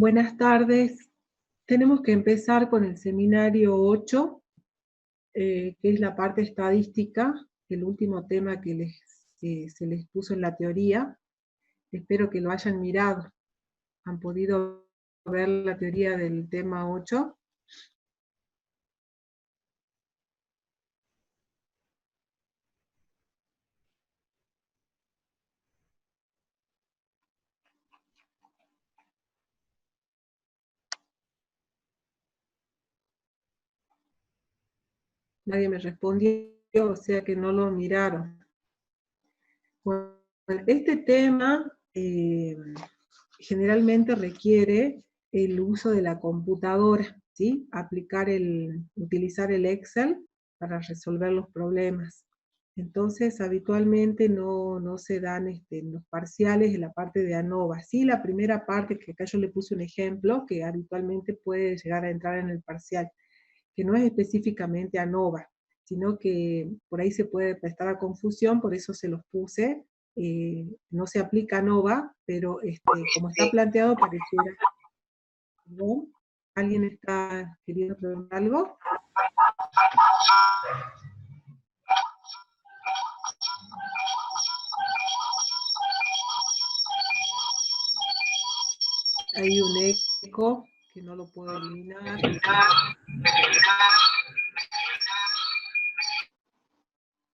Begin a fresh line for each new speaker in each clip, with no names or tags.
Buenas tardes. Tenemos que empezar con el seminario 8, que es la parte estadística, el último tema que se les puso en la teoría. Espero que lo hayan mirado. ¿Han podido ver la teoría del tema 8? Nadie me respondió, o sea que no lo miraron. Bueno, este tema generalmente requiere el uso de la computadora, ¿sí? Utilizar el Excel para resolver los problemas. Entonces, habitualmente no se dan en los parciales en la parte de ANOVA. Sí, la primera parte, que acá yo le puse un ejemplo, que habitualmente puede llegar a entrar en el parcial, que no es específicamente ANOVA, sino que por ahí se puede prestar a confusión, por eso se los puse. No se aplica ANOVA, pero como está planteado pareciera. ¿No? ¿Alguien está queriendo preguntar algo? Hay un eco que no lo puedo eliminar.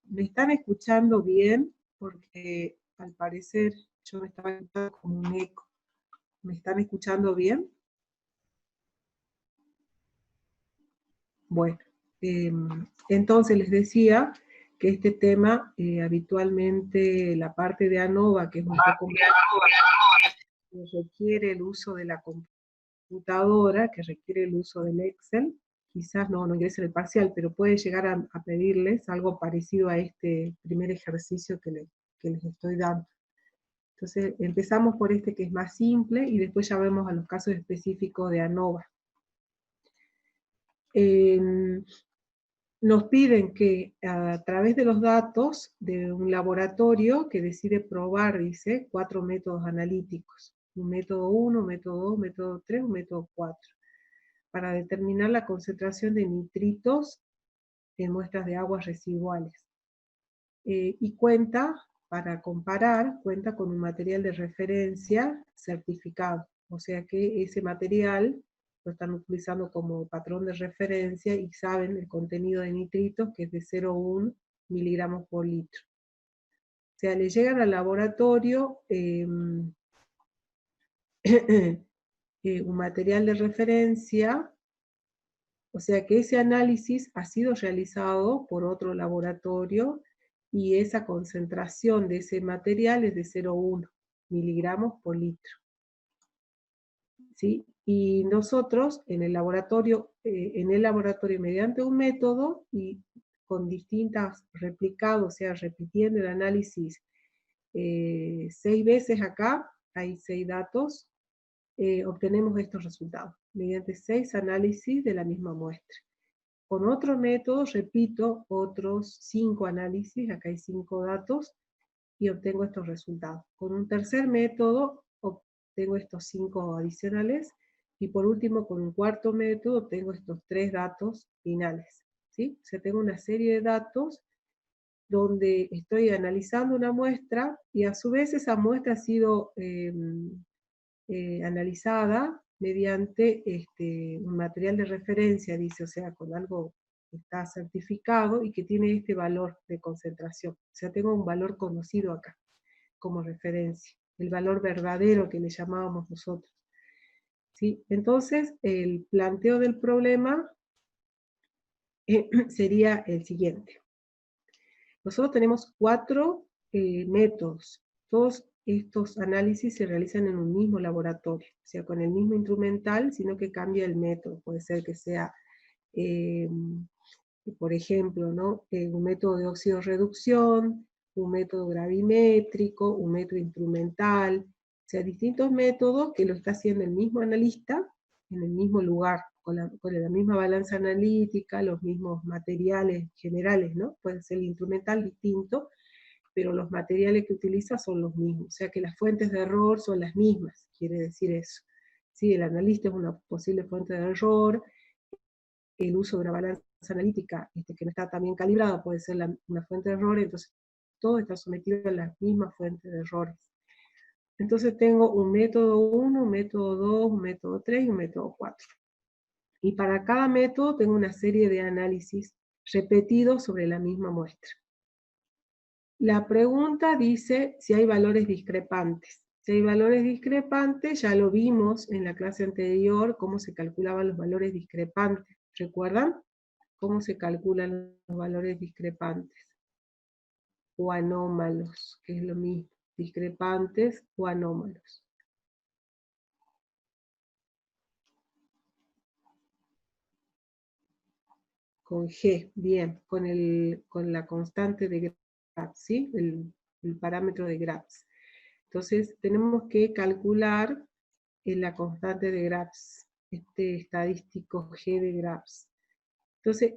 ¿Me están escuchando bien? Porque al parecer yo me estaba escuchando como un eco. ¿Me están escuchando bien? Bueno, entonces les decía que este tema habitualmente la parte de ANOVA, que es un poco más, requiere el uso de la computadora, que requiere el uso del Excel. Quizás no ingrese el parcial, pero puede llegar a pedirles algo parecido a este primer ejercicio que les estoy dando. Entonces empezamos por este que es más simple y después ya vemos a los casos específicos de ANOVA. Nos piden que a través de los datos de un laboratorio que decide probar, dice, 4 métodos analíticos. Un método 1, un método 2, un método 3, un método 4. Para determinar la concentración de nitritos en muestras de aguas residuales. Y para comparar, cuenta con un material de referencia certificado. O sea que ese material lo están utilizando como patrón de referencia y saben el contenido de nitritos, que es de 0,1 miligramos por litro. O sea, le llegan al laboratorio un material de referencia, o sea que ese análisis ha sido realizado por otro laboratorio y esa concentración de ese material es de 0,1 miligramos por litro. ¿Sí? Y nosotros en el laboratorio mediante un método y con distintas replicados, o sea, repitiendo el análisis 6 veces acá, hay 6 datos, obtenemos estos resultados, mediante 6 análisis de la misma muestra. Con otro método, repito, otros 5 análisis, acá hay 5 datos, y obtengo estos resultados. Con un tercer método, obtengo estos 5 adicionales, y por último, con un cuarto método, obtengo estos 3 datos finales. ¿Sí? O sea, tengo una serie de datos donde estoy analizando una muestra, y a su vez esa muestra ha sido analizada mediante un material de referencia, dice, o sea, con algo que está certificado y que tiene este valor de concentración. O sea, tengo un valor conocido acá como referencia, el valor verdadero que le llamábamos nosotros. ¿Sí? Entonces, el planteo del problema sería el siguiente. Nosotros tenemos 4 métodos. Todos estos análisis se realizan en un mismo laboratorio, o sea, con el mismo instrumental, sino que cambia el método. Puede ser que sea, por ejemplo, ¿no? Un método de oxidorreducción, un método gravimétrico, un método instrumental, o sea, distintos métodos que lo está haciendo el mismo analista en el mismo lugar, con la misma balanza analítica, los mismos materiales generales, ¿no? Puede ser el instrumental distinto, pero los materiales que utiliza son los mismos, o sea que las fuentes de error son las mismas, quiere decir eso. ¿sí? El analista es una posible fuente de error, el uso de una balanza analítica que no está tan bien calibrada puede ser una fuente de error, entonces todo está sometido a la misma fuente de errores. Entonces tengo un método 1, un método 2, un método 3 y un método 4. Y para cada método tengo una serie de análisis repetidos sobre la misma muestra. La pregunta dice si hay valores discrepantes. Si hay valores discrepantes, ya lo vimos en la clase anterior, cómo se calculaban los valores discrepantes. ¿Recuerdan? ¿Cómo se calculan los valores discrepantes? O anómalos, que es lo mismo. Discrepantes o anómalos. Con G, bien, con la constante de Grabs, ¿sí? El parámetro de Grabs. Entonces, tenemos que calcular la constante de Grabs, este estadístico G de Grabs. Entonces,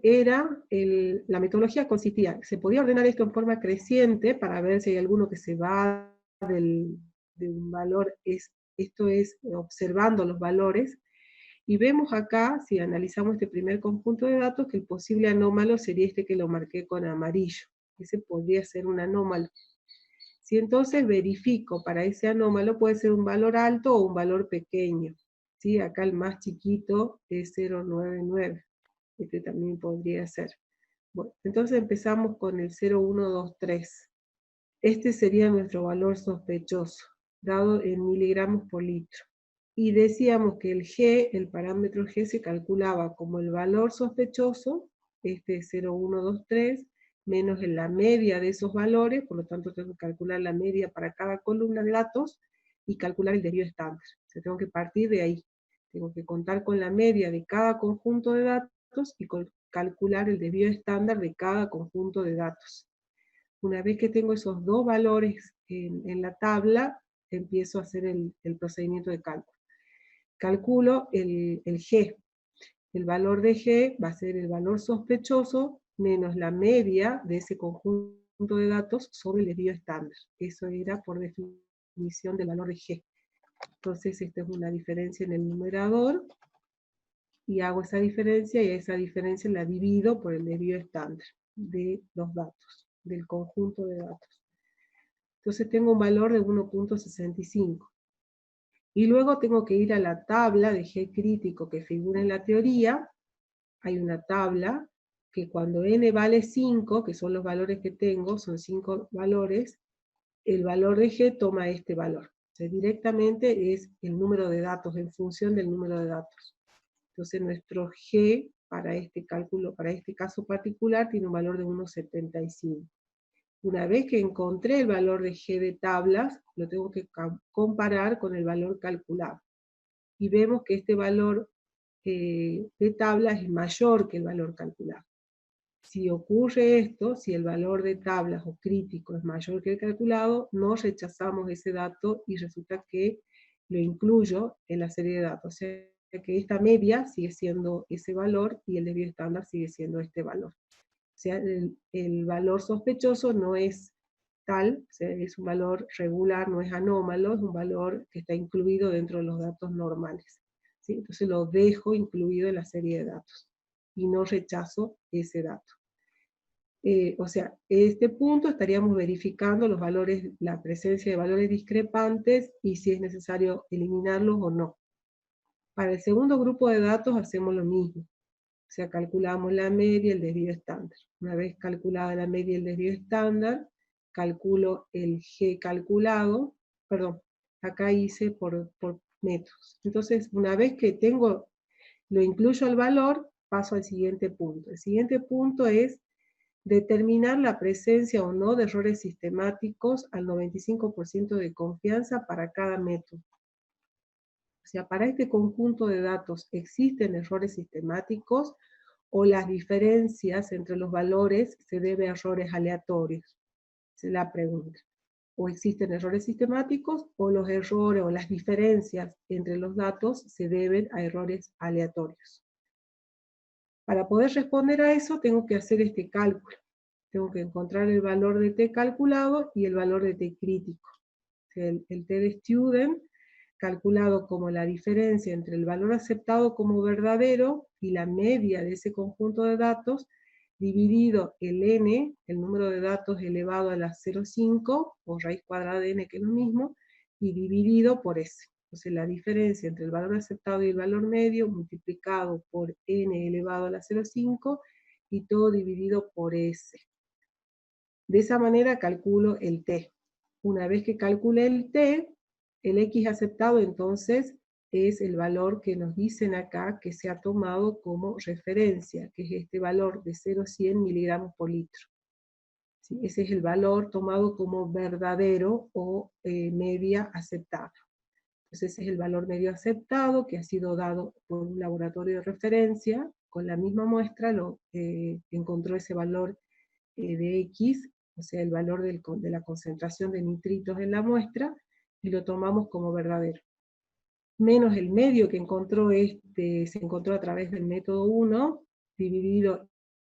la metodología consistía, se podía ordenar esto en forma creciente para ver si hay alguno que se va de un valor, esto es observando los valores, y vemos acá, si analizamos este primer conjunto de datos, que el posible anómalo sería este que lo marqué con amarillo. Ese podría ser un anómalo. Si entonces verifico para ese anómalo, puede ser un valor alto o un valor pequeño. ¿Sí? Acá el más chiquito es 0,99. Este también podría ser. Bueno, entonces empezamos con el 0,123. Este sería nuestro valor sospechoso, dado en miligramos por litro. Y decíamos que el G, el parámetro G, se calculaba como el valor sospechoso, este es 0,123, menos en la media de esos valores, por lo tanto tengo que calcular la media para cada columna de datos, y calcular el desvío estándar. O sea, tengo que partir de ahí. Tengo que contar con la media de cada conjunto de datos, y calcular el desvío estándar de cada conjunto de datos. Una vez que tengo esos dos valores en la tabla, empiezo a hacer el procedimiento de cálculo. Calculo el G. El valor de G va a ser el valor sospechoso menos la media de ese conjunto de datos sobre el desvío estándar. Eso era por definición del valor de G. Entonces esta es una diferencia en el numerador, y hago esa diferencia, y esa diferencia la divido por el desvío estándar de los datos, del conjunto de datos. Entonces tengo un valor de 1,65. Y luego tengo que ir a la tabla de G crítico que figura en la teoría. Hay una tabla que cuando n vale 5, que son los valores que tengo, son 5 valores, el valor de G toma este valor. O sea, directamente es el número de datos en función del número de datos. Entonces nuestro G para este cálculo, para este caso particular, tiene un valor de 1,75. Una vez que encontré el valor de G de tablas, lo tengo que comparar con el valor calculado. Y vemos que este valor de tablas es mayor que el valor calculado. Si ocurre esto, si el valor de tablas o crítico es mayor que el calculado, no rechazamos ese dato y resulta que lo incluyo en la serie de datos. O sea que esta media sigue siendo ese valor y el desvío estándar sigue siendo este valor. O sea, el valor sospechoso no es tal, o sea, es un valor regular, no es anómalo, es un valor que está incluido dentro de los datos normales. ¿Sí? Entonces lo dejo incluido en la serie de datos y no rechazo ese dato. O sea, este punto estaríamos verificando los valores, la presencia de valores discrepantes y si es necesario eliminarlos o no. Para el segundo grupo de datos hacemos lo mismo. O sea, calculamos la media y el desvío estándar. Una vez calculada la media y el desvío estándar, calculo el G calculado, perdón, acá hice por metros. Entonces, una vez que lo incluyo al valor, paso al siguiente punto. El siguiente punto es determinar la presencia o no de errores sistemáticos al 95% de confianza para cada método. O sea, para este conjunto de datos, ¿existen errores sistemáticos o las diferencias entre los valores se deben a errores aleatorios? Esa es la pregunta. ¿O existen errores sistemáticos o los errores o las diferencias entre los datos se deben a errores aleatorios? Para poder responder a eso tengo que hacer este cálculo. Tengo que encontrar el valor de t calculado y el valor de t crítico. O sea, el t de student calculado como la diferencia entre el valor aceptado como verdadero y la media de ese conjunto de datos, dividido el n, el número de datos elevado a la 0,5, o raíz cuadrada de n, que es lo mismo, y dividido por s. Entonces la diferencia entre el valor aceptado y el valor medio multiplicado por n elevado a la 0,5 y todo dividido por s. De esa manera calculo el t. Una vez que calcule el t, el x aceptado entonces es el valor que nos dicen acá que se ha tomado como referencia, que es este valor de 0,100 miligramos por litro. ¿Sí? Ese es el valor tomado como verdadero o media aceptada. Entonces ese es el valor medio aceptado que ha sido dado por un laboratorio de referencia. Con la misma muestra encontró ese valor de X, o sea, el valor de la concentración de nitritos en la muestra, y lo tomamos como verdadero. Menos el medio que se encontró a través del método 1, dividido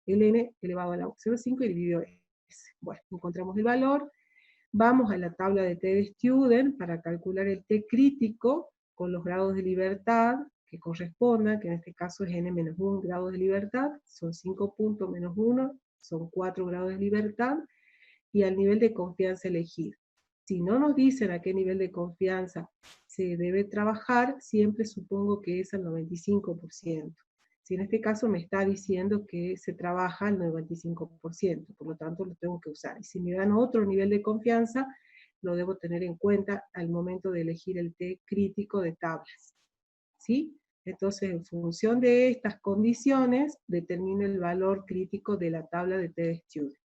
el n elevado a la 0,5 y dividido s. Bueno, encontramos el valor. Vamos a la tabla de t de Student para calcular el t crítico con los grados de libertad que correspondan, que en este caso es n-1 grados de libertad, son 5 puntos menos 1, son 4 grados de libertad, y al nivel de confianza elegido. Si no nos dicen a qué nivel de confianza se debe trabajar, siempre supongo que es al 95%. Si en este caso me está diciendo que se trabaja al 95%, por lo tanto lo tengo que usar. Y si me dan otro nivel de confianza, lo debo tener en cuenta al momento de elegir el t crítico de tablas. ¿Sí? Entonces, en función de estas condiciones, determino el valor crítico de la tabla de t de Student.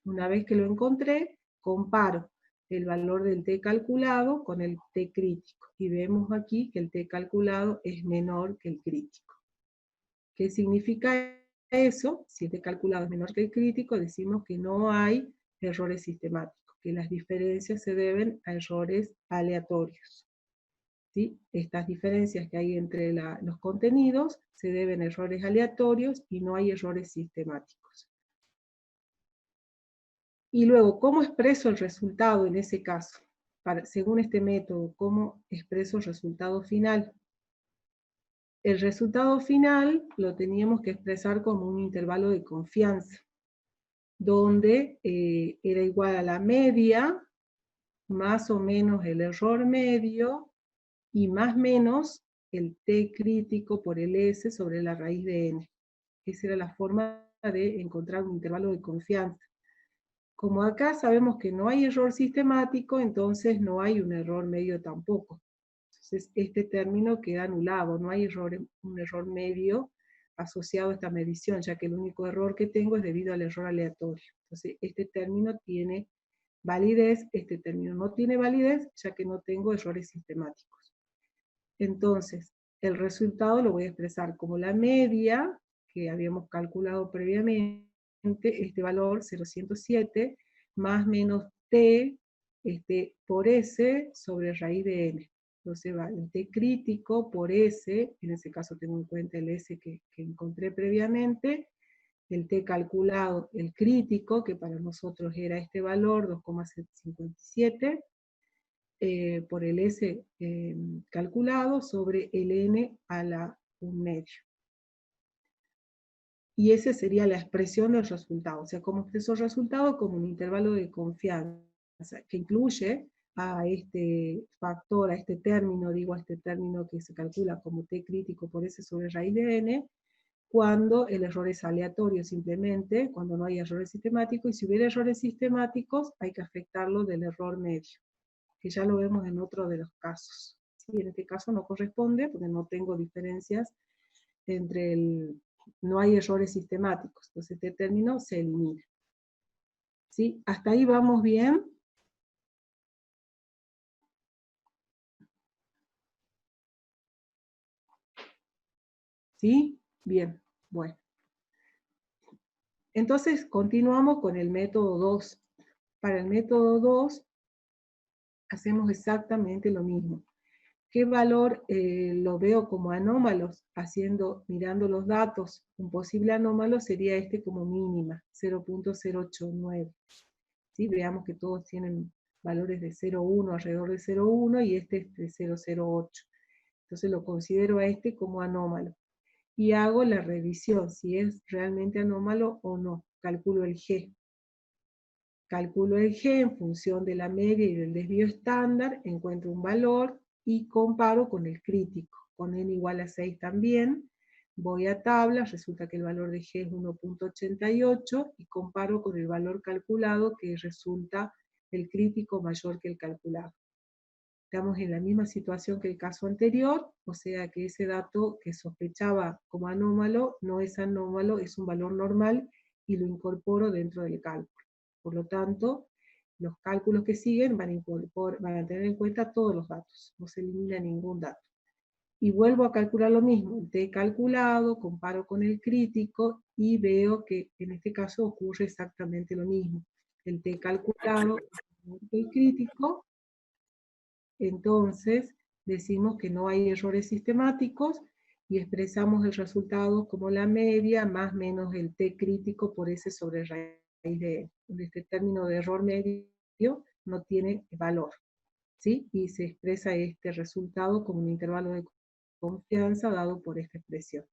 Una vez que lo encontré, comparo el valor del t calculado con el t crítico. Y vemos aquí que el t calculado es menor que el crítico. ¿Qué significa eso? Si el t calculado es menor que el crítico, decimos que no hay errores sistemáticos, que las diferencias se deben a errores aleatorios. ¿Sí? Estas diferencias que hay entre los contenidos se deben a errores aleatorios y no hay errores sistemáticos. Y luego, ¿cómo expreso el resultado en ese caso? Según este método, ¿cómo expreso el resultado final? El resultado final lo teníamos que expresar como un intervalo de confianza, donde era igual a la media, más o menos el error medio, y más menos el t crítico por el s sobre la raíz de n. Esa era la forma de encontrar un intervalo de confianza. Como acá sabemos que no hay error sistemático, entonces no hay un error medio tampoco. Entonces este término queda anulado, no hay un error medio asociado a esta medición, ya que el único error que tengo es debido al error aleatorio. Entonces este término tiene validez, este término no tiene validez, ya que no tengo errores sistemáticos. Entonces, el resultado lo voy a expresar como la media que habíamos calculado previamente, este valor 0,107 más menos t por s sobre raíz de n. Entonces va el t crítico por s, en ese caso tengo en cuenta el s que encontré previamente, el t calculado, el crítico, que para nosotros era este valor, 2,57, por el s calculado sobre el n a la 1/2. Y esa sería la expresión del resultado. O sea, como expreso el resultado como un intervalo de confianza que incluye a este factor, a este término, a este término que se calcula como t crítico por s sobre raíz de n, cuando el error es aleatorio simplemente, cuando no hay errores sistemáticos, y si hubiera errores sistemáticos hay que afectarlo del error medio, que ya lo vemos en otro de los casos. ¿Sí? En este caso no corresponde porque no tengo diferencias no hay errores sistemáticos, entonces este término se elimina. ¿Sí? ¿Hasta ahí vamos bien? ¿Sí? Bien, bueno. Entonces continuamos con el método 2. Para el método 2 hacemos exactamente lo mismo. ¿Qué valor lo veo como anómalos? Mirando los datos, un posible anómalo sería este como mínima, 0,089. ¿Sí? Veamos que todos tienen valores de 0,1 alrededor de 0,1 y este es de 0,08. Entonces lo considero a este como anómalo. Y hago la revisión, si es realmente anómalo o no. Calculo el G. Calculo el G en función de la media y del desvío estándar, encuentro un valor y comparo con el crítico. Con n igual a 6 también. Voy a tablas, resulta que el valor de G es 1,88 y comparo con el valor calculado que resulta el crítico mayor que el calculado. Estamos en la misma situación que el caso anterior, o sea que ese dato que sospechaba como anómalo no es anómalo, es un valor normal y lo incorporo dentro del cálculo. Por lo tanto, los cálculos que siguen van a tener en cuenta todos los datos, no se elimina ningún dato. Y vuelvo a calcular lo mismo, el t calculado, comparo con el crítico y veo que en este caso ocurre exactamente lo mismo. El t calculado con el crítico, entonces decimos que no hay errores sistemáticos y expresamos el resultado como la media más menos el t crítico por s sobre raíz de n, donde este término de error medio no tiene valor, ¿sí? Y se expresa este resultado como un intervalo de confianza dado por esta expresión.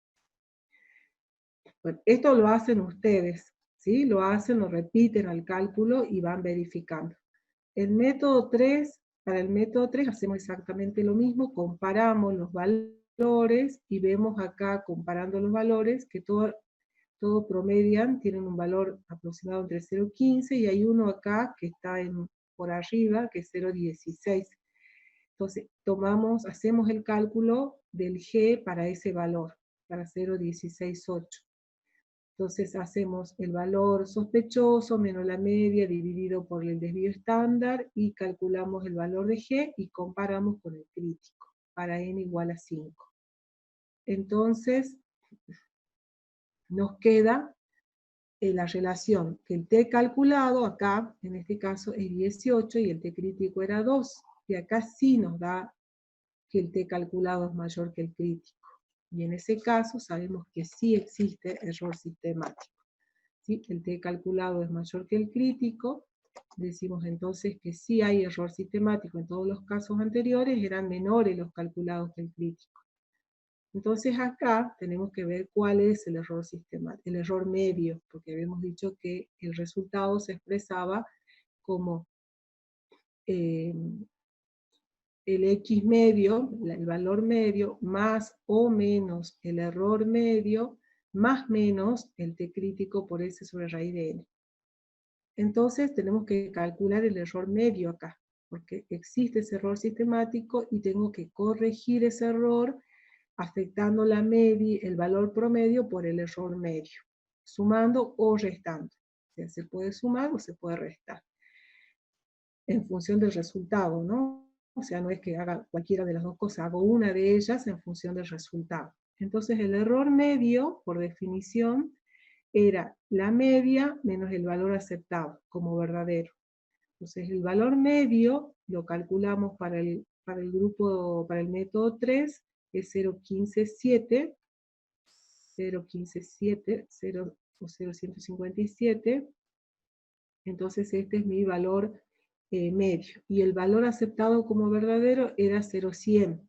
Bueno, esto lo hacen ustedes, ¿sí? Lo hacen, lo repiten al cálculo y van verificando. El método 3, para el método 3 hacemos exactamente lo mismo, comparamos los valores y vemos acá, comparando los valores, que todo promedian, tienen un valor aproximado entre 0,15 y hay uno acá que está por arriba, que es 0,16. Entonces, hacemos el cálculo del G para ese valor, para 0,168. Entonces hacemos el valor sospechoso menos la media dividido por el desvío estándar y calculamos el valor de G y comparamos con el crítico, para n igual a 5. Entonces, nos queda la relación que el t calculado, acá, en este caso, es 18 y el t crítico era 2. Y acá sí nos da que el t calculado es mayor que el crítico. Y en ese caso sabemos que sí existe error sistemático. ¿Sí? El t calculado es mayor que el crítico, decimos entonces que sí hay error sistemático. En todos los casos anteriores eran menores los calculados que el crítico. Entonces acá tenemos que ver cuál es el error sistemático, el error medio, porque habíamos dicho que el resultado se expresaba como el X medio, el valor medio, más o menos el error medio, más menos el t crítico por S sobre raíz de n. Entonces tenemos que calcular el error medio acá, porque existe ese error sistemático y tengo que corregir ese error afectando la media, el valor promedio por el error medio, sumando o restando. O sea, se puede sumar o se puede restar, en función del resultado, ¿no? O sea, no es que haga cualquiera de las dos cosas, hago una de ellas en función del resultado. Entonces el error medio, por definición, era la media menos el valor aceptado como verdadero. Entonces el valor medio lo calculamos para el grupo, para el método 3, es 0,157, 0,157, 0 o 0,157. Entonces este es mi valor medio. Y el valor aceptado como verdadero era 0,100.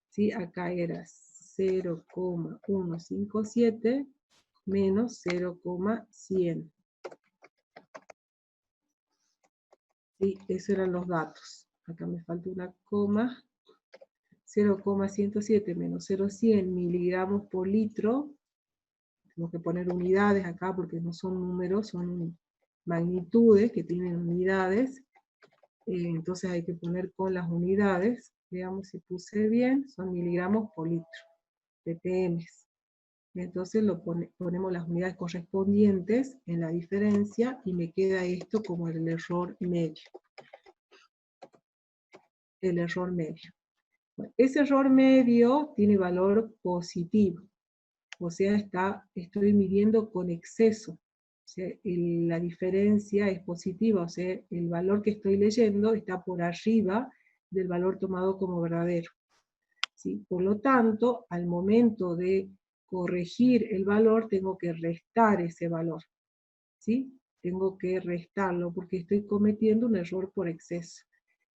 ¿Sí? Acá era 0,157 menos 0,100. ¿Sí? Esos eran los datos. Acá me falta una coma. 0,107 menos 0,100 miligramos por litro. Tengo que poner unidades acá porque no son números, son magnitudes que tienen unidades. Entonces hay que poner con las unidades. Veamos si puse bien. Son miligramos por litro. ppm. Entonces ponemos las unidades correspondientes en la diferencia y me queda esto como el error medio. El error medio. Bueno, ese error medio tiene valor positivo. O sea, estoy midiendo con exceso. O sea, la diferencia es positiva. O sea, el valor que estoy leyendo está por arriba del valor tomado como verdadero. ¿Sí? Por lo tanto, al momento de corregir el valor, tengo que restar ese valor. ¿Sí? tengo que restarlo porque estoy cometiendo un error por exceso.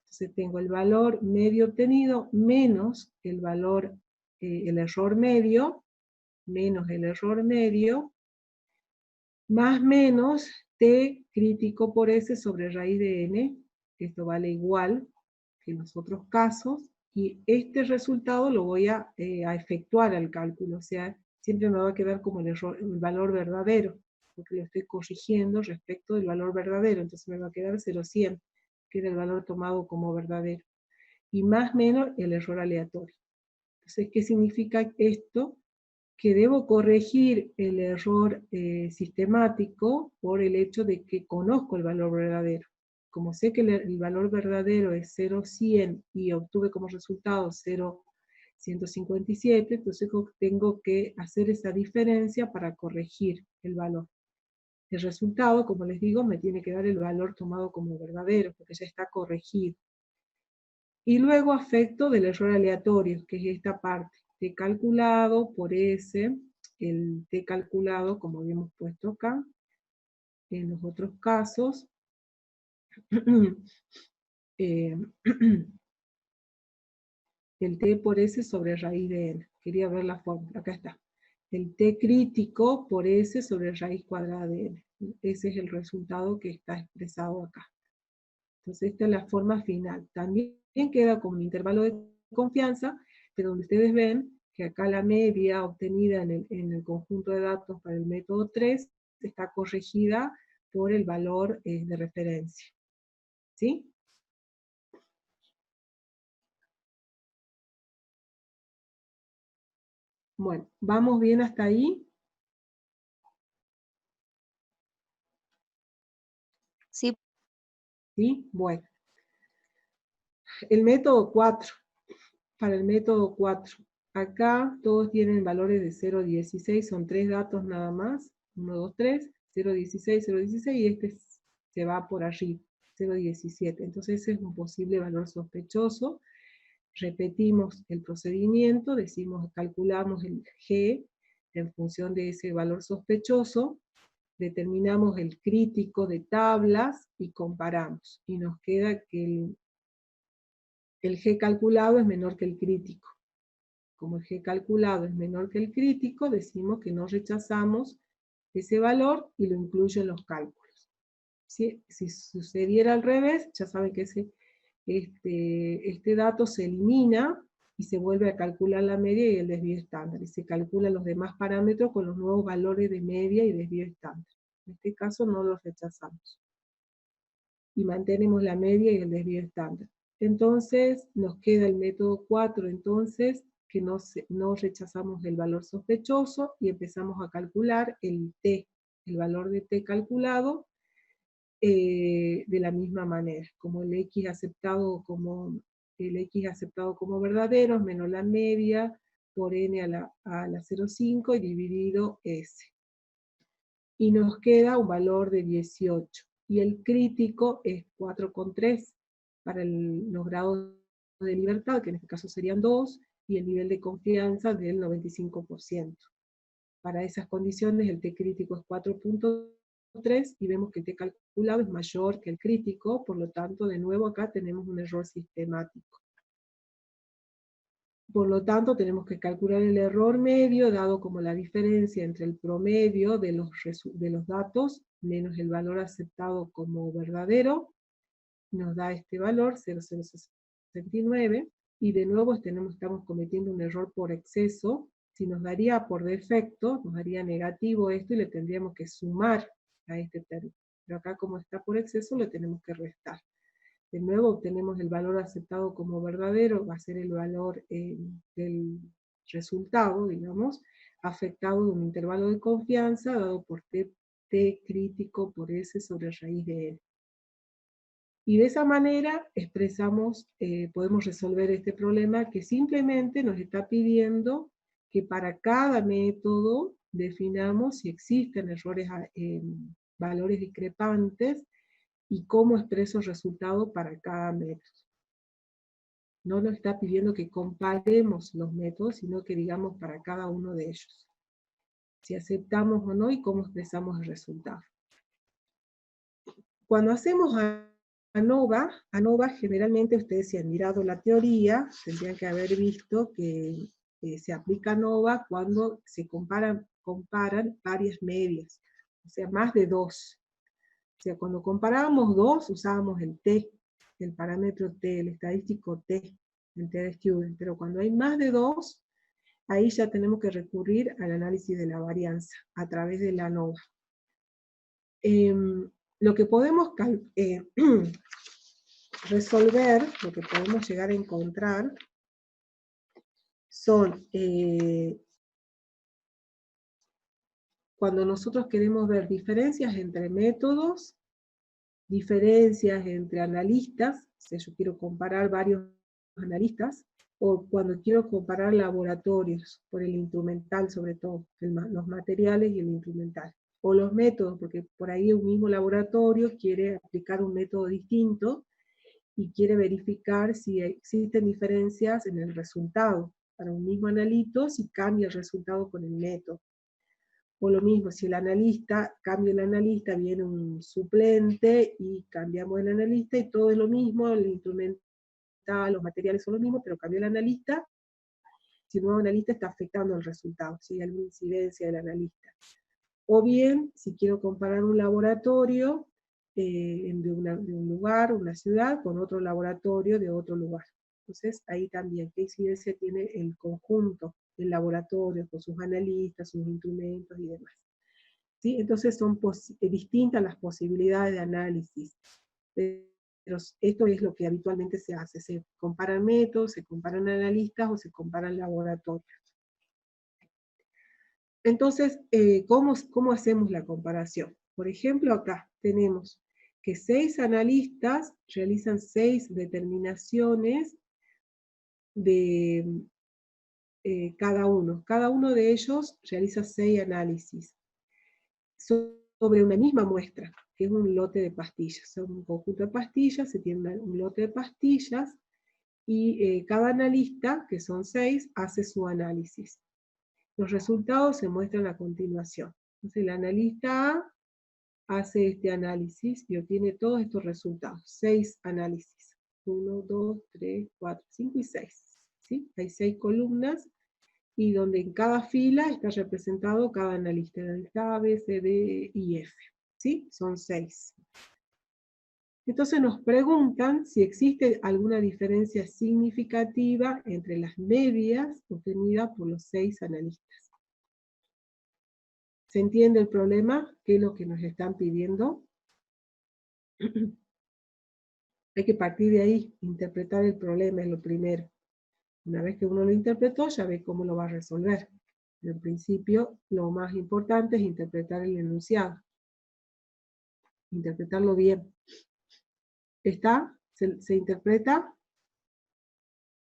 Entonces tengo el valor medio obtenido menos el valor, el error medio, menos el error medio, más menos t crítico por s sobre raíz de n, esto vale igual que en los otros casos, y este resultado lo voy a efectuar al cálculo, o sea, siempre me va a quedar como el valor verdadero, porque lo estoy corrigiendo respecto del valor verdadero, entonces me va a quedar 0,100, que era el valor tomado como verdadero, y más menos el error aleatorio. Entonces, ¿qué significa esto? Que debo corregir el error sistemático por el hecho de que conozco el valor verdadero. Como sé que el valor verdadero es 0,100 y obtuve como resultado 0,157, entonces tengo que hacer esa diferencia para corregir el valor. El resultado, como les digo, me tiene que dar el valor tomado como verdadero, porque ya está corregido. Y luego afecto del error aleatorio, que es esta parte, t calculado por S, el t calculado, como habíamos puesto acá, en los otros casos, eh, el t por S sobre raíz de n. Quería ver la fórmula, acá está. El t crítico por S sobre raíz cuadrada de n. Ese es el resultado que está expresado acá. Entonces esta es la forma final. También queda como un intervalo de confianza, pero donde ustedes ven que acá la media obtenida en el conjunto de datos para el método 3 está corregida por el valor de referencia. ¿Sí? Bueno, ¿vamos bien hasta ahí?
Sí.
¿Sí? Bueno. El método 4. Para el método 4. Acá todos tienen valores de 0,16, son 3 datos nada más. 1, 2, 3, 0,16, 0,16 y este se va por arriba, 0,17. Entonces ese es un posible valor sospechoso. Repetimos el procedimiento, calculamos el G en función de ese valor sospechoso, determinamos el crítico de tablas y comparamos. Y nos queda que el G calculado es menor que el crítico. Como el G calculado es menor que el crítico, decimos que no rechazamos ese valor y lo incluyo en los cálculos. Si sucediera al revés, ya saben que este dato se elimina y se vuelve a calcular la media y el desvío estándar. Y se calculan los demás parámetros con los nuevos valores de media y desvío estándar. En este caso no los rechazamos. Y mantenemos la media y el desvío estándar. Entonces nos queda el método 4, entonces, que no rechazamos el valor sospechoso y empezamos a calcular el t, el valor de t calculado, de la misma manera, como el x aceptado como verdadero menos la media por n a la 0,5 y dividido s. Y nos queda un valor de 18. Y el crítico es 4,3 para los grados de libertad, que en este caso serían 2, y el nivel de confianza del 95%. Para esas condiciones el t crítico es 4,3 y vemos que el t calculado es mayor que el crítico, por lo tanto, de nuevo acá tenemos un error sistemático. Por lo tanto, tenemos que calcular el error medio, dado como la diferencia entre el promedio de los datos menos el valor aceptado como verdadero, nos da este valor, 0,069, y de nuevo estamos cometiendo un error por exceso. Si nos daría por defecto, nos daría negativo esto y le tendríamos que sumar a este término. Pero acá como está por exceso, le tenemos que restar. De nuevo obtenemos el valor aceptado como verdadero, va a ser el valor del resultado, digamos, afectado de un intervalo de confianza dado por t crítico por S sobre raíz de N. Y de esa manera podemos resolver este problema que simplemente nos está pidiendo que para cada método definamos si existen errores, valores discrepantes, y cómo expreso el resultado para cada método. No nos está pidiendo que comparemos los métodos, sino que digamos para cada uno de ellos. Si aceptamos o no y cómo expresamos el resultado. Cuando hacemos ANOVA generalmente ustedes si han mirado la teoría, tendrían que haber visto que se aplica ANOVA cuando se comparan varias medias, o sea, más de dos. O sea, cuando comparábamos dos, usábamos el T, el parámetro T, el estadístico T, el T de Student, pero cuando hay más de dos, ahí ya tenemos que recurrir al análisis de la varianza a través de la ANOVA. Lo que podemos resolver, lo que podemos llegar a encontrar, son cuando nosotros queremos ver diferencias entre métodos, diferencias entre analistas, o sea, yo quiero comparar varios analistas, o cuando quiero comparar laboratorios, por el instrumental sobre todo, los materiales y el instrumental. O los métodos, porque por ahí un mismo laboratorio quiere aplicar un método distinto y quiere verificar si existen diferencias en el resultado. Para un mismo analito, si cambia el resultado con el método. O lo mismo, si el analista, cambia el analista, viene un suplente y cambiamos el analista y todo es lo mismo, el instrumental, los materiales son lo mismo, pero cambió el analista, si el nuevo analista está afectando el resultado, si hay alguna incidencia del analista. O bien, si quiero comparar un laboratorio de un lugar, una ciudad, con otro laboratorio de otro lugar. Entonces, ahí también, ¿qué incidencia tiene el conjunto del laboratorio, con sus analistas, sus instrumentos y demás? ¿Sí? Entonces, son distintas las posibilidades de análisis. Pero esto es lo que habitualmente se hace. Se comparan métodos, se comparan analistas o se comparan laboratorios. Entonces, ¿cómo hacemos la comparación? Por ejemplo, acá tenemos que 6 analistas realizan 6 determinaciones de cada uno. Cada uno de ellos realiza 6 análisis sobre una misma muestra, que es un lote de pastillas. Son un conjunto de pastillas, se tiene un lote de pastillas, y cada analista, que son 6, hace su análisis. Los resultados se muestran a continuación. Entonces el analista A hace este análisis y obtiene todos estos resultados. 6 análisis. 1, 2, 3, 4, 5 y 6. ¿Sí? Hay 6 columnas y donde en cada fila está representado cada analista. Analista A, B, C, D, y F. ¿Sí? Son 6. Entonces nos preguntan si existe alguna diferencia significativa entre las medias obtenidas por los 6 analistas. ¿Se entiende el problema? ¿Qué es lo que nos están pidiendo? Hay que partir de ahí, interpretar el problema es lo primero. Una vez que uno lo interpretó, ya ve cómo lo va a resolver. En principio, lo más importante es interpretar el enunciado. Interpretarlo bien. ¿Está? ¿Se interpreta?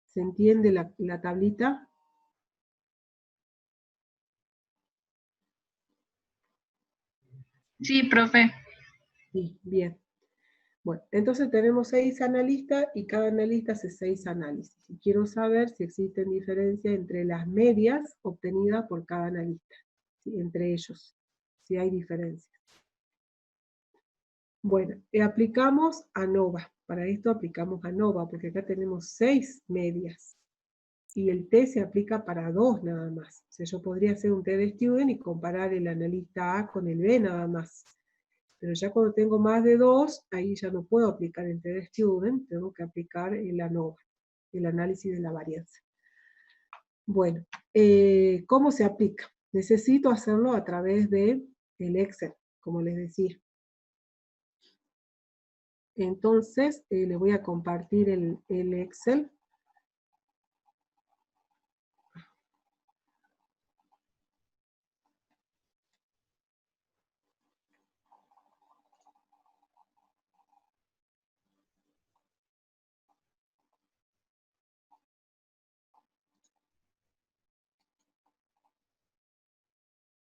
¿Se entiende la tablita?
Sí, profe.
Sí, bien. Bueno, entonces tenemos 6 analistas y cada analista hace 6 análisis. Y quiero saber si existen diferencias entre las medias obtenidas por cada analista, ¿sí? Entre ellos, si hay diferencias. Bueno, aplicamos ANOVA. Para esto aplicamos ANOVA, porque acá tenemos 6 medias. Y el T se aplica para 2 nada más. O sea, yo podría hacer un T de Student y comparar el analista A con el B nada más. Pero ya cuando tengo más de 2, ahí ya no puedo aplicar el T de Student, tengo que aplicar el ANOVA, el análisis de la varianza. Bueno, ¿cómo se aplica? Necesito hacerlo a través de el Excel, como les decía. Entonces, le voy a compartir el Excel.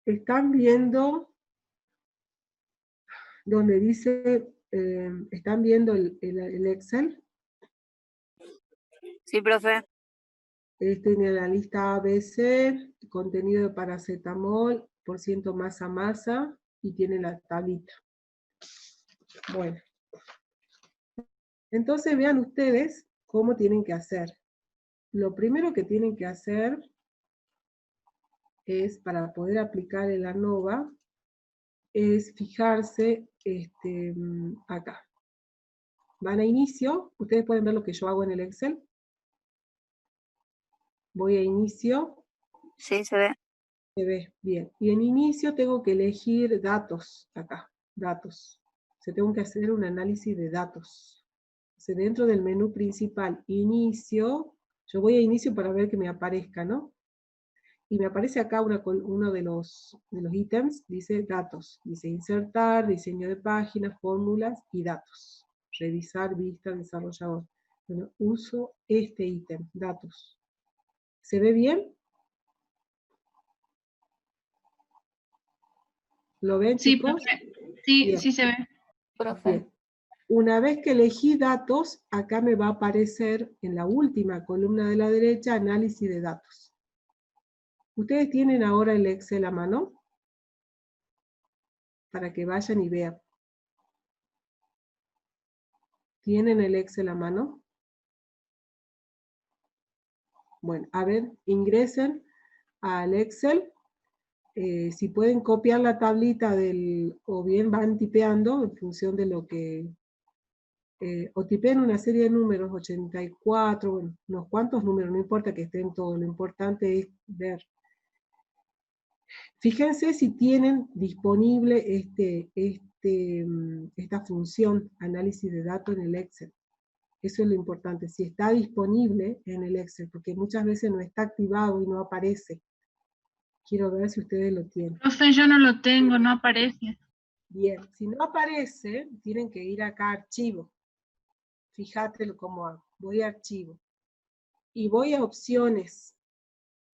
Están viendo donde dice, ¿están viendo el Excel?
Sí, profe.
Tiene la lista ABC, contenido de paracetamol, % masa, y tiene la tablita. Bueno, entonces vean ustedes cómo tienen que hacer. Lo primero que tienen que hacer es, para poder aplicar el ANOVA, es fijarse acá. Van a inicio, ustedes pueden ver lo que yo hago en el Excel. Voy a inicio.
Sí, se ve.
Se ve bien. Y en inicio tengo que elegir datos, acá, datos. Tengo que hacer un análisis de datos. Dentro del menú principal, inicio, yo voy a inicio para ver que me aparezca, ¿no? Y me aparece acá uno de los ítems, dice datos. Dice insertar, diseño de páginas, fórmulas y datos. Revisar, vista, desarrollador. Bueno, uso este ítem, datos. ¿Se ve bien? ¿Lo ven,
Sí,
chicos?
profe. Sí,
Bien.
sí se ve.
Profe.
Bien. Una vez que elegí datos, acá me va a aparecer en la última columna de la derecha, análisis de datos. ¿Ustedes tienen ahora el Excel a mano? Para que vayan y vean. ¿Tienen el Excel a mano? Bueno, a ver, ingresen al Excel. Si pueden copiar la tablita o bien van tipeando en función de lo que... o tipeen una serie de números, 84, bueno, unos cuantos números, no importa que estén todos, lo importante es ver. Fíjense si tienen disponible esta función, análisis de datos en el Excel. Eso es lo importante, si está disponible en el Excel, porque muchas veces no está activado y no aparece. Quiero ver si ustedes lo tienen.
Profe, yo no lo tengo, no aparece.
Bien, si no aparece, tienen que ir acá a archivo. Fíjate cómo hago. Voy a archivo. Y voy a opciones.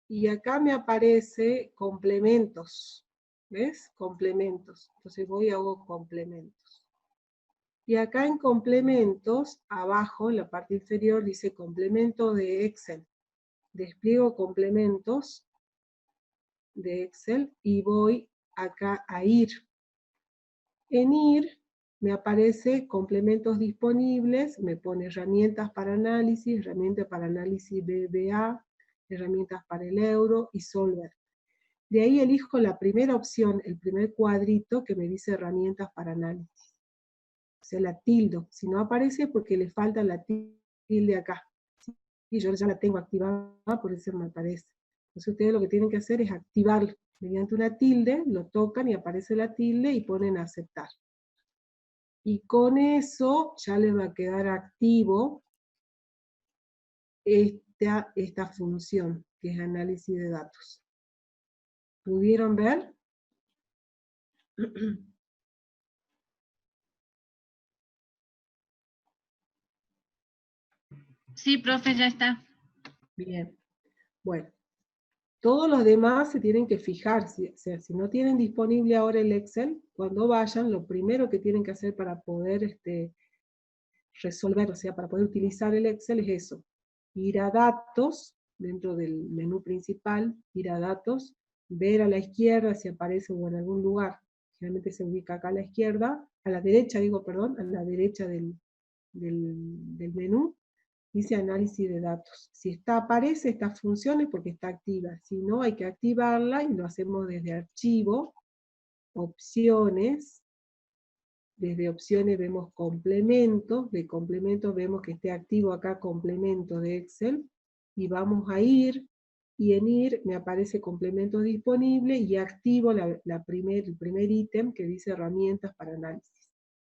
Y acá me aparece complementos. ¿Ves? Complementos. Entonces voy y hago complementos. Y acá en complementos, abajo en la parte inferior dice complemento de Excel. Despliego complementos de Excel y voy acá a ir. En ir me aparece complementos disponibles, me pone herramientas para análisis BBA, herramientas para el euro y Solver. De ahí elijo la primera opción, el primer cuadrito que me dice herramientas para análisis. O sea, la tildo. Si no aparece porque le falta la tilde acá. Y yo ya la tengo activada, por eso me aparece. Entonces ustedes lo que tienen que hacer es activarlo. Mediante una tilde, lo tocan y aparece la tilde y ponen a aceptar. Y con eso ya les va a quedar activo esta función, que es análisis de datos. ¿Pudieron ver?
Sí, profe, ya está.
Bien. Bueno, todos los demás se tienen que fijar. O sea, si no tienen disponible ahora el Excel, cuando vayan, lo primero que tienen que hacer para poder resolver, o sea, para poder utilizar el Excel es eso. Ir a datos, dentro del menú principal, ir a datos, ver a la izquierda si aparece o en algún lugar. Generalmente se ubica acá a la izquierda, a la derecha, a la derecha del menú, dice análisis de datos. Si aparece estas funciones porque está activa, si no hay que activarla y lo hacemos desde archivo, opciones, desde opciones vemos complementos, de complementos vemos que esté activo acá complemento de Excel, y vamos a ir, y en ir me aparece complemento disponible y activo el primer ítem que dice herramientas para análisis.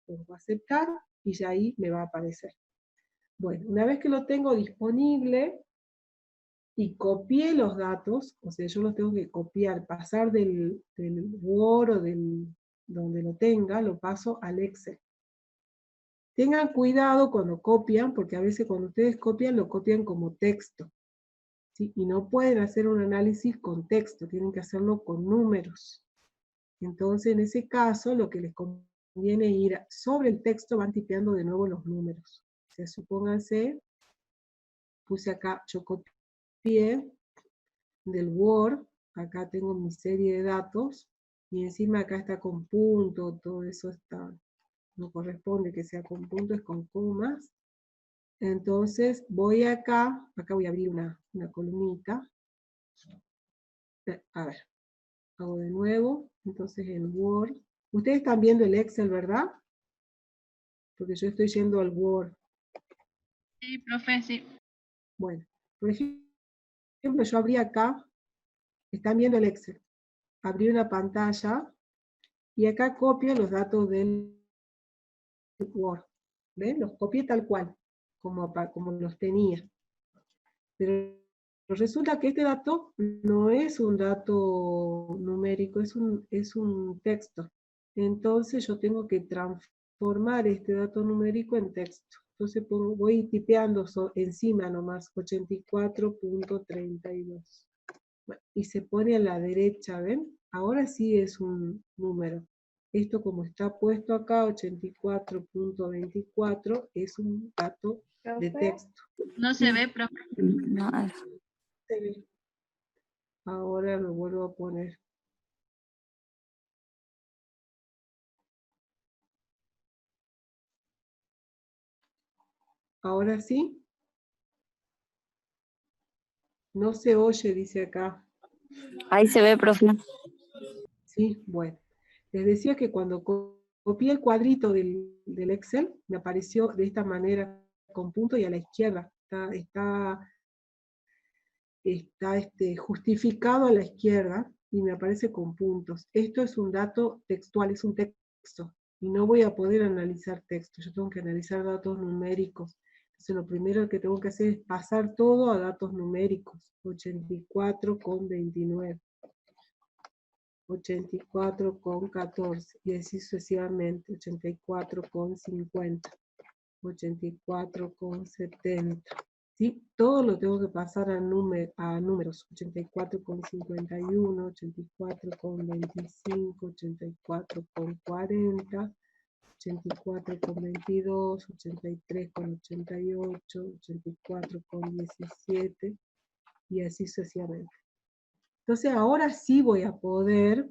Pongo a aceptar y ya ahí me va a aparecer. Bueno, una vez que lo tengo disponible y copié los datos, o sea, yo los tengo que copiar, pasar del Word o donde lo tenga, lo paso al Excel. Tengan cuidado cuando copian, porque a veces cuando ustedes copian, lo copian como texto. ¿Sí? Y no pueden hacer un análisis con texto, tienen que hacerlo con números. Entonces, en ese caso, lo que les conviene ir sobre el texto, van tipeando de nuevo los números. O sea, supónganse, puse acá, yo copié del Word, acá tengo mi serie de datos, y encima acá está con punto, todo eso está no corresponde que sea con puntos, es con comas. Entonces voy acá voy a abrir una columnita. A ver, hago de nuevo, entonces en Word. Ustedes están viendo el Excel, ¿verdad? Porque yo estoy yendo al Word.
Sí, profe, sí.
Bueno, por ejemplo, yo abrí acá, están viendo el Excel. Abrí una pantalla y acá copio los datos del Word. ¿Ven? Los copié tal cual, como los tenía. Pero resulta que este dato no es un dato numérico, es un texto. Entonces yo tengo que transformar este dato numérico en texto. Entonces voy tipeando encima nomás 84.32. Bueno, y se pone a la derecha, ¿ven? Ahora sí es un número. Esto como está puesto acá, 84.24, es un dato de texto.
No se ve, profe.
No,
Se ve. Ahora lo vuelvo a poner. Ahora sí. No se oye, dice acá.
ahí se ve, profe.
Sí, bueno. Les decía que cuando copié el cuadrito del Excel, me apareció de esta manera, con punto y a la izquierda. Está justificado a la izquierda y me aparece con puntos. Esto es un dato textual, es un texto. Y no voy a poder analizar texto, yo tengo que analizar datos numéricos. Entonces lo primero que tengo que hacer es pasar todo a datos numéricos. 84,29. 84,14. Y así sucesivamente. 84,50. 84,70. ¿Sí? Todo lo tengo que pasar a números. 84,51, 84,25, 84,40, 84,22, 83,88, 84,17 y así sucesivamente. Entonces ahora sí voy a poder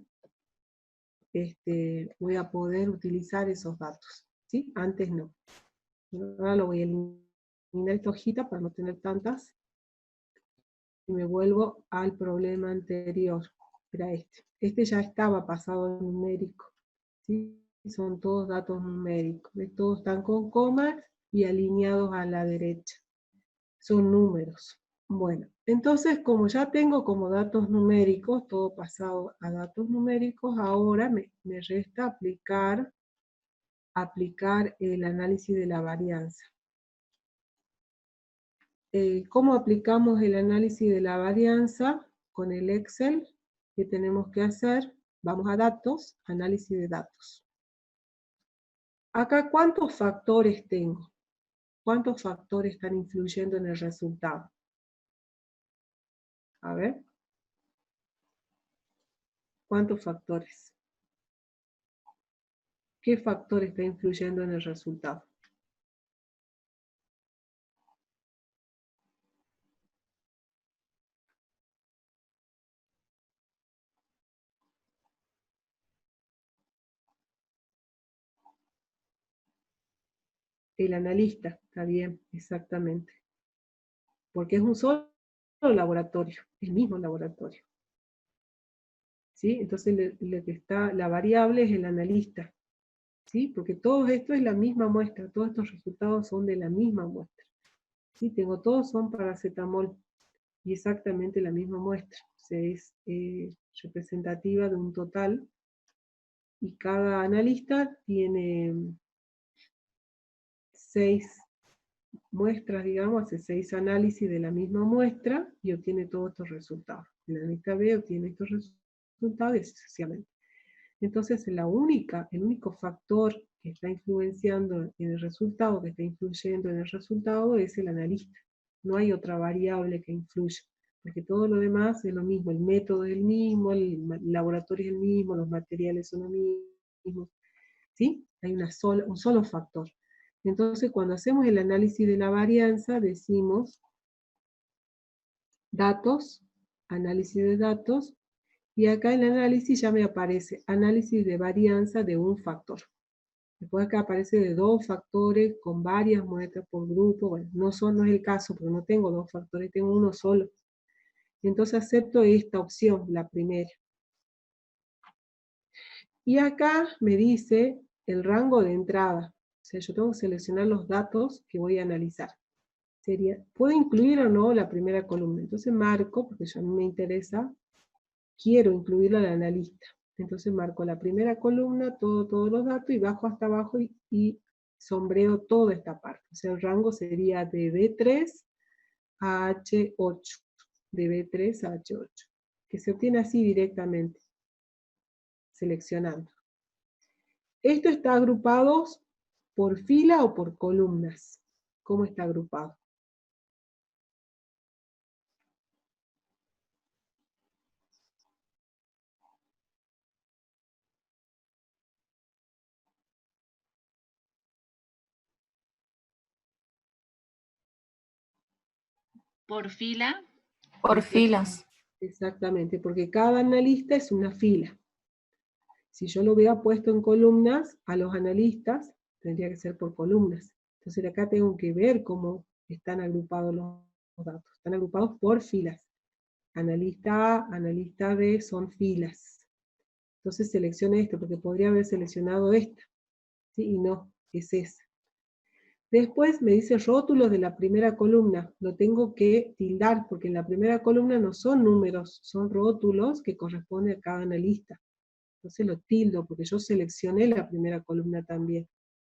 utilizar esos datos. ¿Sí? Antes no. Ahora lo voy a eliminar esta hojita para no tener tantas. Y me vuelvo al problema anterior. Era este. Este ya estaba pasado en numérico. ¿Sí? Son todos datos numéricos. Todos están con comas y alineados a la derecha. Son números. Bueno, entonces como ya tengo como datos numéricos, todo pasado a datos numéricos, ahora me resta aplicar el análisis de la varianza. ¿Cómo aplicamos el análisis de la varianza? Con el Excel, ¿qué tenemos que hacer? Vamos a datos, análisis de datos. Acá, ¿cuántos factores tengo? ¿Cuántos factores están influyendo en el resultado? A ver. ¿Cuántos factores? ¿Qué factor está influyendo en el resultado? El analista, está bien, exactamente. Porque es un solo laboratorio, el mismo laboratorio. ¿Sí? Entonces la variable es el analista. ¿Sí? Porque todo esto es la misma muestra, todos estos resultados son de la misma muestra. ¿Sí? Todos son paracetamol y exactamente la misma muestra. O sea, es representativa de un total y cada analista tiene 6 muestras, digamos, hace 6 análisis de la misma muestra y obtiene todos estos resultados. El analista B obtiene estos resultados y sucesivamente. Entonces, el único factor que está influenciando en el resultado, que está influyendo en el resultado, es el analista. No hay otra variable que influya, porque todo lo demás es lo mismo, el método es el mismo, el laboratorio es el mismo, los materiales son los mismos, ¿sí? Hay un solo factor. Entonces, cuando hacemos el análisis de la varianza, decimos datos, análisis de datos, y acá en el análisis ya me aparece análisis de varianza de un factor. Después acá aparece de 2 factores con varias muestras por grupo. Bueno, no es el caso, porque no tengo 2 factores, tengo uno solo. Entonces acepto esta opción, la primera. Y acá me dice el rango de entrada. O sea, yo tengo que seleccionar los datos que voy a analizar. Sería, ¿puedo incluir o no la primera columna? Entonces marco, porque ya a mí me interesa, quiero incluirla al analista. Entonces marco la primera columna, todos los datos, y bajo hasta abajo y sombreo toda esta parte. O sea, el rango sería de B3 a H8. De B3 a H8. Que se obtiene así directamente, seleccionando. Esto está agrupado por fila o por columnas. ¿Cómo está agrupado?
Por fila.
Por filas.
Exactamente, porque cada analista es una fila. Si yo lo hubiera puesto en columnas, a los analistas tendría que ser por columnas. Entonces acá tengo que ver cómo están agrupados los datos. Están agrupados por filas. Analista A, analista B son filas. Entonces selecciono esto, porque podría haber seleccionado esta. ¿Sí? Y no, es esa. Después me dice rótulos de la primera columna. Lo tengo que tildar, porque en la primera columna no son números, son rótulos que corresponden a cada analista. Entonces lo tildo, porque yo seleccioné la primera columna también.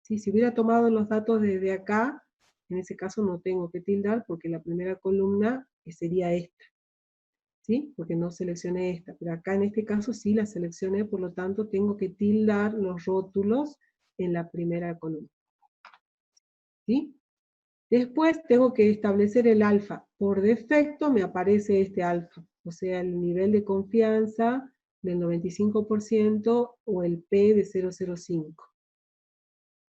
¿Sí? Si hubiera tomado los datos desde acá, en ese caso no tengo que tildar, porque la primera columna sería esta. ¿Sí? Porque no seleccioné esta. Pero acá en este caso sí la seleccioné, por lo tanto tengo que tildar los rótulos en la primera columna. ¿Sí? Después tengo que establecer el alfa. Por defecto me aparece este alfa, o sea, el nivel de confianza del 95% o el P de 0,05.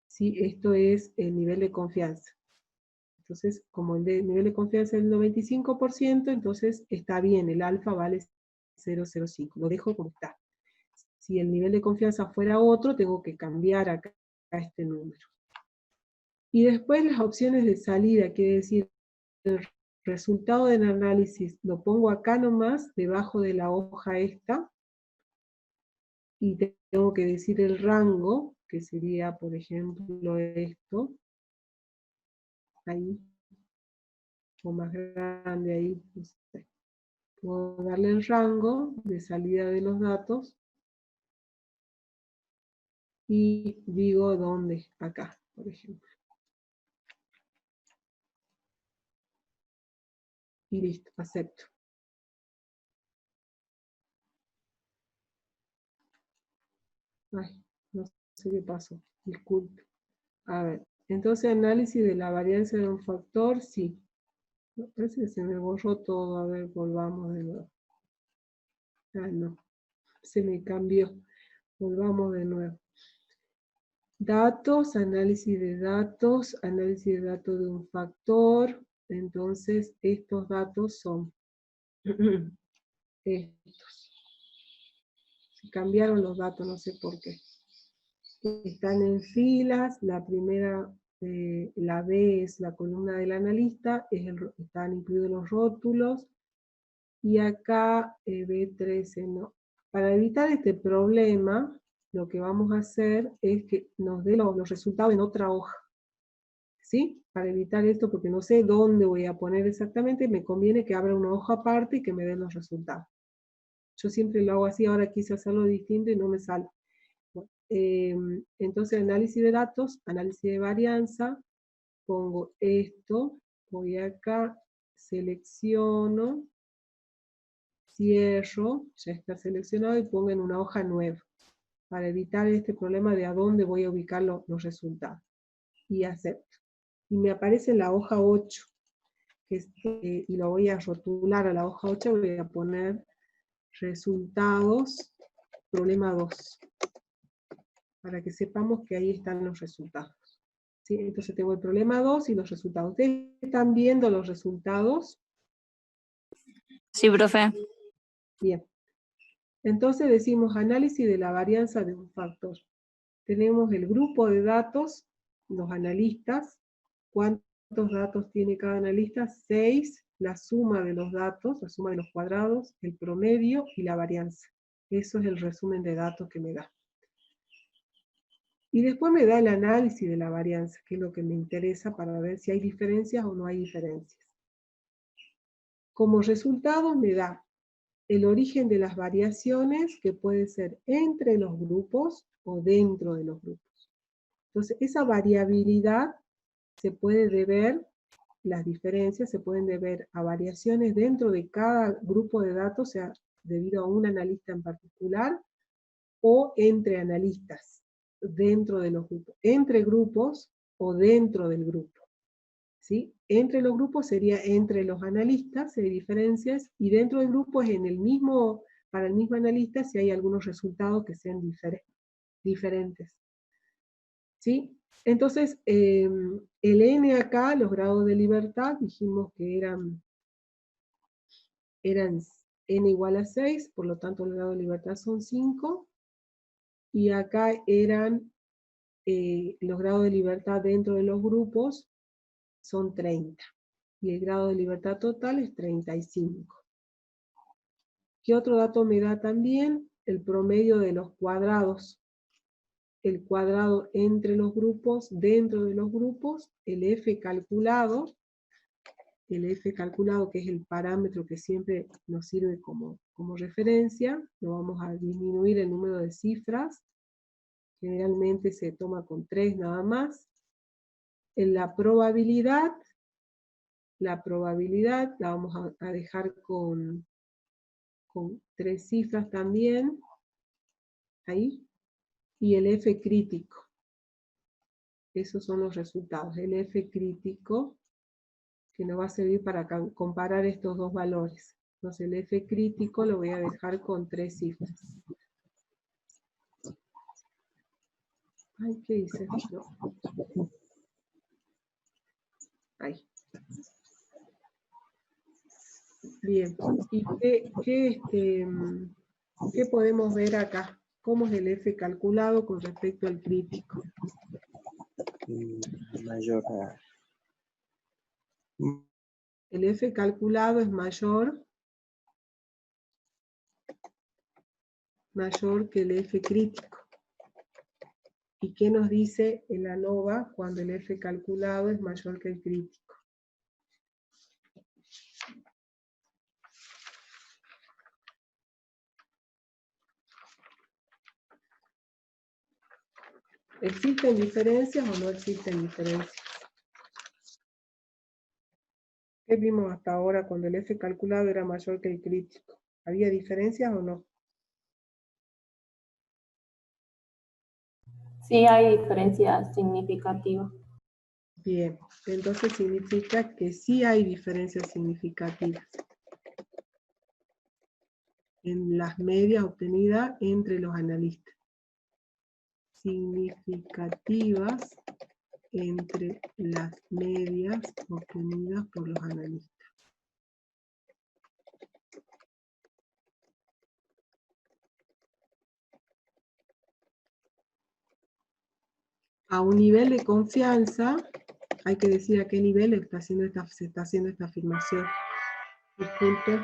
¿Sí? Esto es el nivel de confianza. Entonces, como el nivel de confianza es del 95%, entonces está bien, el alfa vale 0,05. Lo dejo como está. Si el nivel de confianza fuera otro, tengo que cambiar acá este número. Y después las opciones de salida, quiere decir, el resultado del análisis lo pongo acá nomás, debajo de la hoja esta, y tengo que decir el rango, que sería, por ejemplo, esto, ahí, o más grande ahí, no sé. Puedo darle el rango de salida de los datos, y digo dónde, acá, por ejemplo. Y listo, acepto. Ay, no sé qué pasó, disculpe. A ver, entonces análisis de la varianza de un factor, sí. Me parece que se me borró todo, a ver, volvamos de nuevo. Ah, no, se me cambió. Volvamos de nuevo. Datos, análisis de datos de un factor. Entonces, estos datos son estos. Se cambiaron los datos, no sé por qué. Están en filas, la primera, la B es la columna del analista, están incluidos los rótulos, y acá B13 no. Para evitar este problema, lo que vamos a hacer es que nos dé los resultados en otra hoja. ¿Sí? Para evitar esto, porque no sé dónde voy a poner exactamente, me conviene que abra una hoja aparte y que me den los resultados. Yo siempre lo hago así, ahora quise hacerlo distinto y no me sale. Bueno, entonces, análisis de datos, análisis de varianza, pongo esto, voy acá, selecciono, cierro, ya está seleccionado, y pongo en una hoja nueva, para evitar este problema de a dónde voy a ubicar los resultados. Y acepto. Y me aparece la hoja 8, y lo voy a rotular a la hoja 8, voy a poner resultados, problema 2, para que sepamos que ahí están los resultados. ¿Sí? Entonces tengo el problema 2 y los resultados. ¿Ustedes están viendo los resultados?
Sí, profe.
Bien. Entonces decimos análisis de la varianza de un factor. tenemos el grupo de datos, los analistas. ¿Cuántos datos tiene cada analista? 6, la suma de los datos, la suma de los cuadrados, el promedio y la varianza. Eso es el resumen de datos que me da. Y después me da el análisis de la varianza, que es lo que me interesa para ver si hay diferencias o no hay diferencias. Como resultado me da el origen de las variaciones, que puede ser entre los grupos o dentro de los grupos. Entonces, esa variabilidad se puede deber, las diferencias se pueden deber a variaciones dentro de cada grupo de datos, sea debido a un analista en particular, o entre analistas, dentro de los grupos, entre grupos o dentro del grupo. ¿Sí? Entre los grupos sería entre los analistas, si hay diferencias, y dentro del grupo es en el mismo, para el mismo analista si hay algunos resultados que sean diferentes. ¿Sí? Entonces, el N acá, los grados de libertad, dijimos que eran N igual a 6, por lo tanto el grado de libertad son 5, y acá eran los grados de libertad dentro de los grupos son 30. Y el grado de libertad total es 35. ¿Qué otro dato me da también? El promedio de los cuadrados. El cuadrado entre los grupos, dentro de los grupos, el F calculado que es el parámetro que siempre nos sirve como referencia, lo vamos a disminuir el número de cifras, generalmente se toma con 3 nada más. En la probabilidad la vamos a dejar con 3 cifras también, ahí, y el F crítico. Esos son los resultados, el F crítico, que nos va a servir para comparar estos dos valores. Entonces el F crítico lo voy a dejar con 3 cifras. Ay, ¿qué hice? No. Ahí. Bien, ¿y qué podemos ver acá? ¿Cómo es el F calculado con respecto al crítico?
Mayor
El F calculado es mayor que el F crítico. ¿Y qué nos dice el ANOVA cuando el F calculado es mayor que el crítico? ¿Existen diferencias o no existen diferencias? ¿Qué vimos hasta ahora cuando el F calculado era mayor que el crítico? ¿Había diferencias o no?
Sí, hay diferencias significativas.
Bien, entonces significa que sí hay diferencias significativas en las medias obtenidas entre los analistas. Significativas entre las medias obtenidas por los analistas. A un nivel de confianza, hay que decir a qué nivel se está haciendo esta afirmación. Disculpe.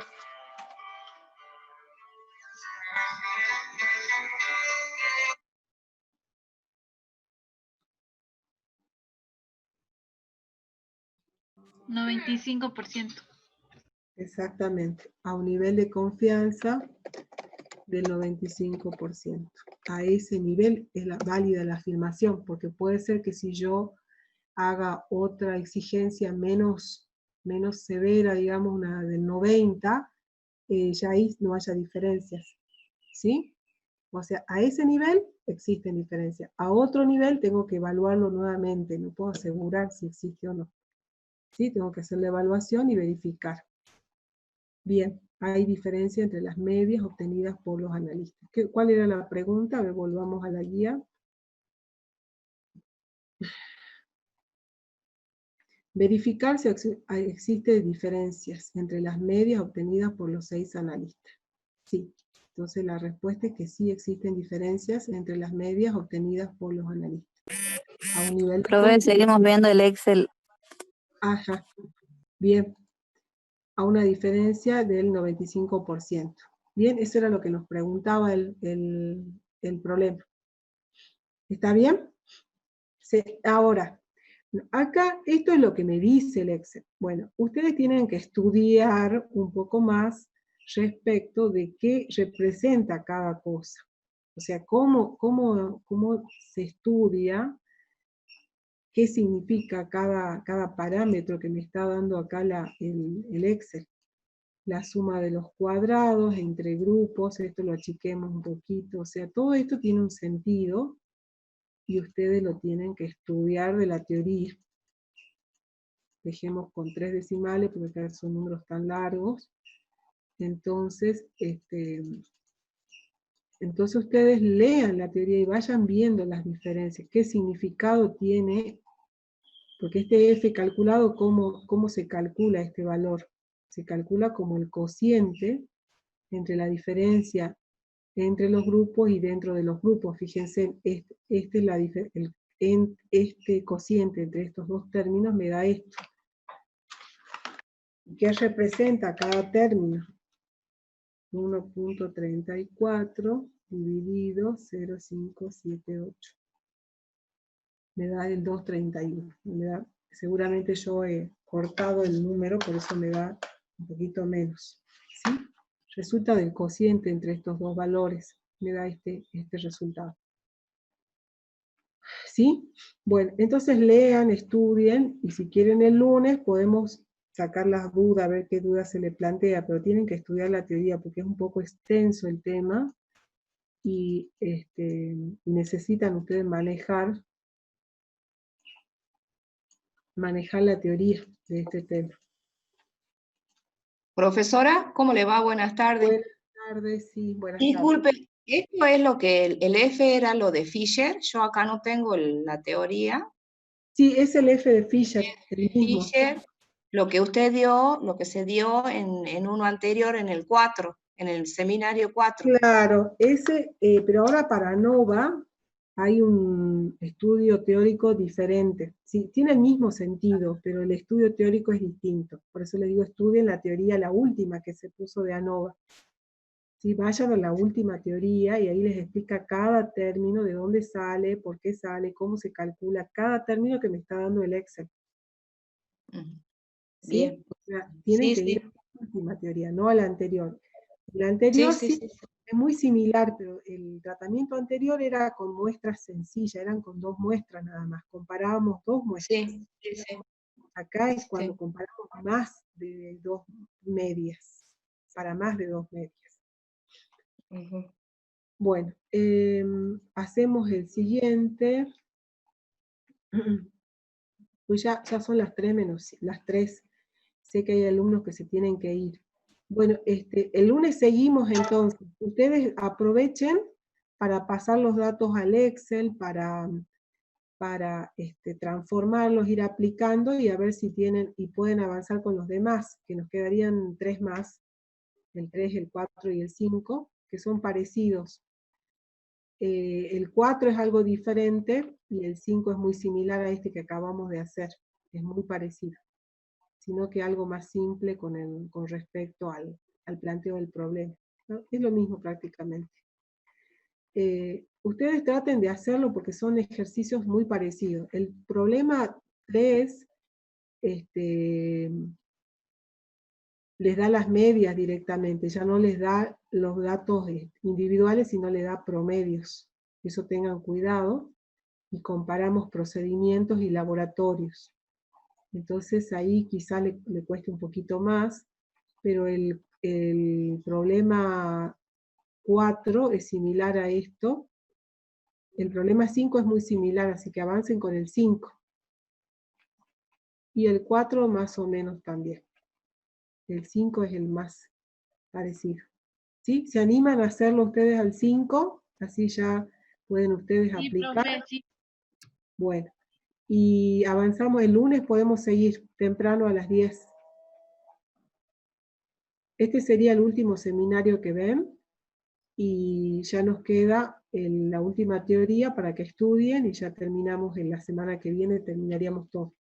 %95.
Exactamente, a un nivel de confianza del 95%. A ese nivel es válida la afirmación, porque puede ser que si yo haga otra exigencia menos severa, digamos una del 90, ya ahí no haya diferencias, ¿sí? O sea, a ese nivel existen diferencias. A otro nivel tengo que evaluarlo nuevamente, no puedo asegurar si existe o no. ¿Sí? Tengo que hacer la evaluación y verificar. Bien, hay diferencia entre las medias obtenidas por los analistas. ¿Cuál era la pregunta? A ver, volvamos a la guía. Verificar si existen diferencias entre las medias obtenidas por los 6 analistas. Sí, Entonces la respuesta es que sí existen diferencias entre las medias obtenidas por los analistas. A un nivel de
Profe, seguimos viendo el Excel.
Ajá, bien, a una diferencia del 95%. Bien, eso era lo que nos preguntaba el problema. ¿Está bien? Sí, ahora, acá esto es lo que me dice el Excel. Bueno, ustedes tienen que estudiar un poco más respecto de qué representa cada cosa. O sea, cómo se estudia, qué significa cada parámetro que me está dando acá el Excel. La suma de los cuadrados entre grupos, esto lo achiquemos un poquito, o sea, todo esto tiene un sentido y ustedes lo tienen que estudiar de la teoría. Dejemos con 3 decimales porque acá son números tan largos. Entonces, entonces ustedes lean la teoría y vayan viendo las diferencias, qué significado tiene, porque este F calculado, ¿cómo se calcula este valor? Se calcula como el cociente entre la diferencia entre los grupos y dentro de los grupos. Fíjense, este cociente entre estos dos términos me da esto. ¿Qué representa cada término? 1.34 dividido 0,578. Me da el 231. Seguramente yo he cortado el número, por eso me da un poquito menos. ¿Sí? Resulta del cociente entre estos dos valores. Me da este resultado. ¿Sí? Bueno, entonces lean, estudien, y si quieren el lunes podemos sacar las dudas, a ver qué dudas se le plantea, pero tienen que estudiar la teoría porque es un poco extenso el tema, y necesitan ustedes manejar la teoría de este tema.
Profesora, ¿cómo le va? Buenas tardes.
Buenas tardes, sí, buenas tardes.
Disculpe, ¿esto es lo que el F era lo de Fisher? Yo acá no tengo la teoría.
Sí, es el F de Fisher, el mismo.
Fisher, lo que usted dio, lo que se dio en uno anterior, en el 4, en el seminario 4.
Claro, pero ahora para ANOVA hay un estudio teórico diferente. Sí, tiene el mismo sentido, pero el estudio teórico es distinto. Por eso les digo, estudien la teoría, la última que se puso de ANOVA. Sí, vayan a la última teoría y ahí les explica cada término, de dónde sale, por qué sale, cómo se calcula cada término que me está dando el Excel. ¿Sí?
Bien.
O sea, tienen que ir a la última teoría, no a la anterior. La anterior sí es muy similar, pero el tratamiento anterior era con muestras sencillas, eran con 2 muestras nada más, comparábamos 2 muestras.
Sí.
Acá es cuando comparamos más de 2 medias, para más de 2 medias. Bueno, hacemos el siguiente. Pues ya son las 3 menos las 3. Sé que hay alumnos que se tienen que ir. Bueno, el lunes seguimos entonces. Ustedes aprovechen para pasar los datos al Excel, para transformarlos, ir aplicando y a ver si tienen y pueden avanzar con los demás, que nos quedarían 3 más, el 3, el 4 y el 5, que son parecidos. El 4 es algo diferente y el 5 es muy similar a este que acabamos de hacer, es muy parecido, sino que algo más simple con respecto al planteo del problema, ¿no? Es lo mismo prácticamente. Ustedes traten de hacerlo porque son ejercicios muy parecidos. El problema 3 les da las medias directamente, ya no les da los datos individuales, sino les da promedios. Eso tengan cuidado, y comparamos procedimientos y laboratorios. Entonces ahí quizá le cueste un poquito más, pero el problema 4 es similar a esto. El problema 5 es muy similar, así que avancen con el 5. Y el 4 más o menos también. El 5 es el más parecido. ¿Sí? ¿Se animan a hacerlo ustedes al 5? Así ya pueden ustedes aplicar.
Profe, sí.
Bueno, y avanzamos el lunes, podemos seguir temprano a las 10. Este sería el último seminario que ven. y ya nos queda la última teoría para que estudien, y ya terminamos en la semana que viene, terminaríamos todo.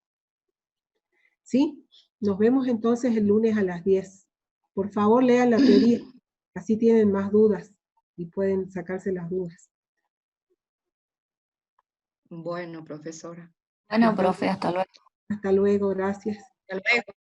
¿Sí? Nos vemos entonces el lunes a las 10. Por favor, lean la teoría, así tienen más dudas y pueden sacarse las dudas.
Bueno, profesora.
Bueno, profe, hasta luego.
Hasta luego, gracias.
Hasta luego.